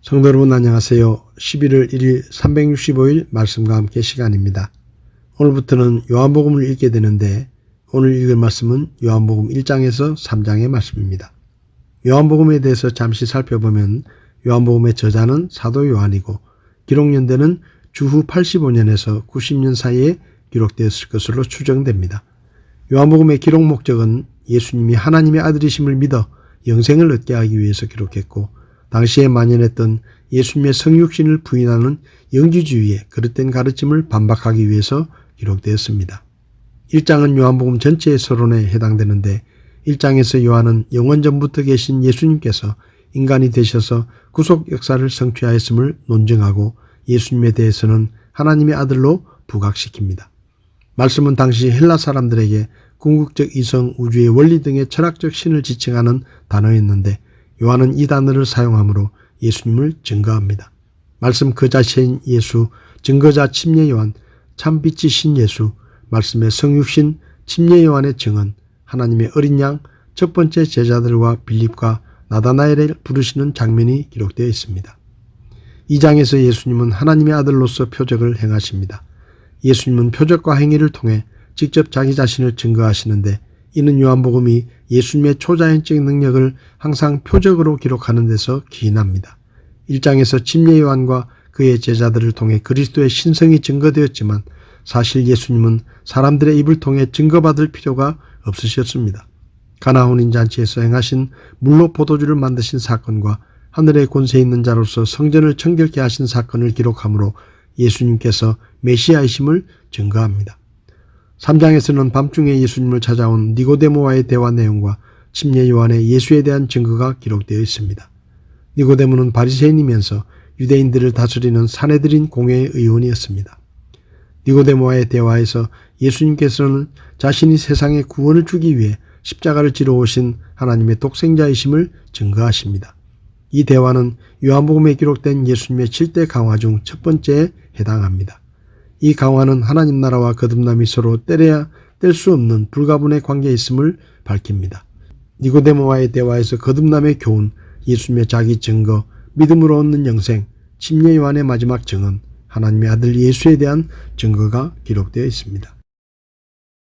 성도 여러분 안녕하세요. 11월 1일 365일 말씀과 함께 시간입니다. 오늘부터는 요한복음을 읽게 되는데 오늘 읽을 말씀은 요한복음 1장에서 3장의 말씀입니다. 요한복음에 대해서 잠시 살펴보면 요한복음의 저자는 사도 요한이고 기록 연대는 주후 85년에서 90년 사이에 기록되었을 것으로 추정됩니다. 요한복음의 기록 목적은 예수님이 하나님의 아들이심을 믿어 영생을 얻게 하기 위해서 기록했고 당시에 만연했던 예수님의 성육신을 부인하는 영지주의의 그릇된 가르침을 반박하기 위해서 기록되었습니다. 1장은 요한복음 전체의 서론에 해당되는데 1장에서 요한은 영원 전부터 계신 예수님께서 인간이 되셔서 구속 역사를 성취하였음을 논증하고 예수님에 대해서는 하나님의 아들로 부각시킵니다. 말씀은 당시 헬라 사람들에게 궁극적 이성, 우주의 원리 등의 철학적 신을 지칭하는 단어였는데 요한은 이 단어를 사용함으로 예수님을 증거합니다. 말씀 그 자체인 예수, 증거자 침례 요한, 참빛이 신 예수, 말씀의 성육신, 침례 요한의 증언, 하나님의 어린 양, 첫 번째 제자들과 빌립과 나다나엘을 부르시는 장면이 기록되어 있습니다. 2장에서 예수님은 하나님의 아들로서 표적을 행하십니다. 예수님은 표적과 행위를 통해 직접 자기 자신을 증거하시는데 이는 요한복음이 예수님의 초자연적 능력을 항상 표적으로 기록하는 데서 기인합니다. 1장에서 침례 요한과 그의 제자들을 통해 그리스도의 신성이 증거되었지만 사실 예수님은 사람들의 입을 통해 증거받을 필요가 없으셨습니다. 가나 혼인잔치에서 행하신 물로 포도주를 만드신 사건과 하늘의 권세 있는 자로서 성전을 청결케 하신 사건을 기록하므로 예수님께서 메시아이심을 증거합니다. 3장에서는 밤중에 예수님을 찾아온 니고데모와의 대화 내용과 침례 요한의 예수에 대한 증거가 기록되어 있습니다. 니고데모는 바리새인이면서 유대인들을 다스리는 사내들인 공회의 의원이었습니다. 니고데모와의 대화에서 예수님께서는 자신이 세상에 구원을 주기 위해 십자가를 지러 오신 하나님의 독생자이심을 증거하십니다. 이 대화는 요한복음에 기록된 예수님의 7대 강화 중 첫 번째에 해당합니다. 이 강화는 하나님 나라와 거듭남이 서로 뗄래야 뗄 수 없는 불가분의 관계에 있음을 밝힙니다. 니고데모와의 대화에서 거듭남의 교훈, 예수님의 자기 증거, 믿음으로 얻는 영생, 침례 요한의 마지막 증언, 하나님의 아들 예수에 대한 증거가 기록되어 있습니다.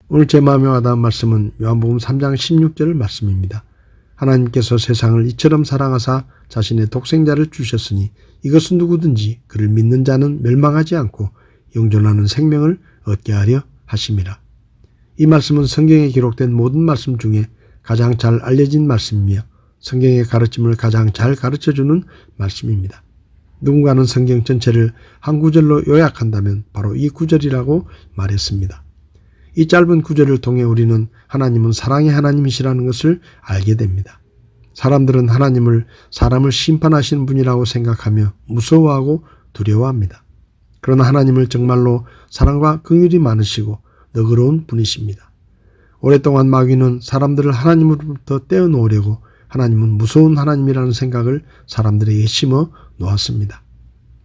오늘 제 마음에 와닿은 말씀은 요한복음 3장 16절 말씀입니다. 하나님께서 세상을 이처럼 사랑하사 자신의 독생자를 주셨으니 이것은 누구든지 그를 믿는 자는 멸망하지 않고 영존하는 생명을 얻게 하려 하심이라. 이 말씀은 성경에 기록된 모든 말씀 중에 가장 잘 알려진 말씀이며 성경의 가르침을 가장 잘 가르쳐주는 말씀입니다. 누군가는 성경 전체를 한 구절로 요약한다면 바로 이 구절이라고 말했습니다. 이 짧은 구절을 통해 우리는 하나님은 사랑의 하나님이시라는 것을 알게 됩니다. 사람들은 하나님을 사람을 심판하시는 분이라고 생각하며 무서워하고 두려워합니다. 그러나 하나님을 정말로 사랑과 긍휼이 많으시고 너그러운 분이십니다. 오랫동안 마귀는 사람들을 하나님으로부터 떼어놓으려고 하나님은 무서운 하나님이라는 생각을 사람들에게 심어 놓았습니다.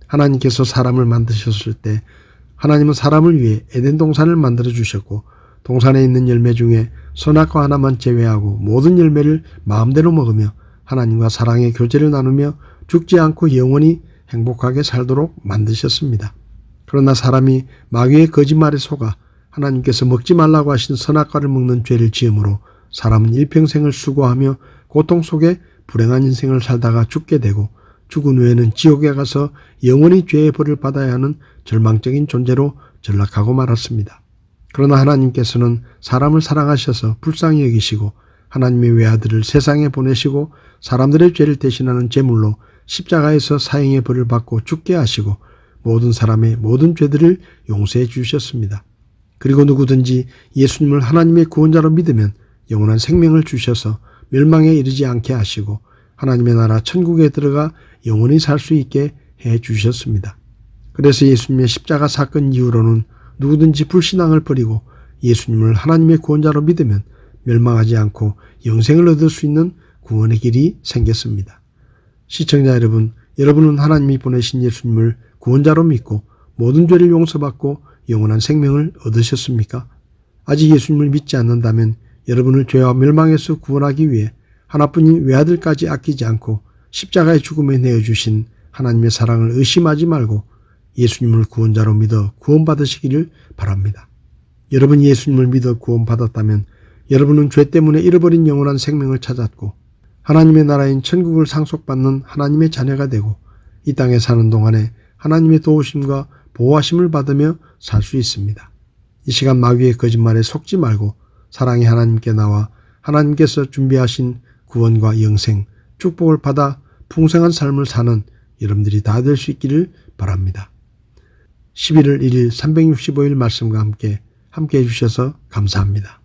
하나님께서 사람을 만드셨을 때 하나님은 사람을 위해 에덴 동산을 만들어 주셨고 동산에 있는 열매 중에 선악과 하나만 제외하고 모든 열매를 마음대로 먹으며 하나님과 사랑의 교제를 나누며 죽지 않고 영원히 행복하게 살도록 만드셨습니다. 그러나 사람이 마귀의 거짓말에 속아 하나님께서 먹지 말라고 하신 선악과를 먹는 죄를 지음으로 사람은 일평생을 수고하며 고통 속에 불행한 인생을 살다가 죽게 되고 죽은 후에는 지옥에 가서 영원히 죄의 벌을 받아야 하는 절망적인 존재로 전락하고 말았습니다. 그러나 하나님께서는 사람을 사랑하셔서 불쌍히 여기시고 하나님의 외아들을 세상에 보내시고 사람들의 죄를 대신하는 제물로 십자가에서 사형의 벌을 받고 죽게 하시고 모든 사람의 모든 죄들을 용서해 주셨습니다. 그리고 누구든지 예수님을 하나님의 구원자로 믿으면 영원한 생명을 주셔서 멸망에 이르지 않게 하시고 하나님의 나라 천국에 들어가 영원히 살 수 있게 해 주셨습니다. 그래서 예수님의 십자가 사건 이후로는 누구든지 불신앙을 버리고 예수님을 하나님의 구원자로 믿으면 멸망하지 않고 영생을 얻을 수 있는 구원의 길이 생겼습니다. 시청자 여러분, 여러분은 하나님이 보내신 예수님을 구원자로 믿고 모든 죄를 용서받고 영원한 생명을 얻으셨습니까? 아직 예수님을 믿지 않는다면 여러분을 죄와 멸망에서 구원하기 위해 하나뿐인 외아들까지 아끼지 않고 십자가의 죽음에 내어주신 하나님의 사랑을 의심하지 말고 예수님을 구원자로 믿어 구원받으시기를 바랍니다. 여러분이 예수님을 믿어 구원받았다면 여러분은 죄 때문에 잃어버린 영원한 생명을 찾았고 하나님의 나라인 천국을 상속받는 하나님의 자녀가 되고 이 땅에 사는 동안에 하나님의 도우심과 보호하심을 받으며 살 수 있습니다. 이 시간 마귀의 거짓말에 속지 말고 사랑의 하나님께 나와 하나님께서 준비하신 구원과 영생, 축복을 받아 풍성한 삶을 사는 여러분들이 다 될 수 있기를 바랍니다. 11월 1일 365일 말씀과 함께 해주셔서 감사합니다.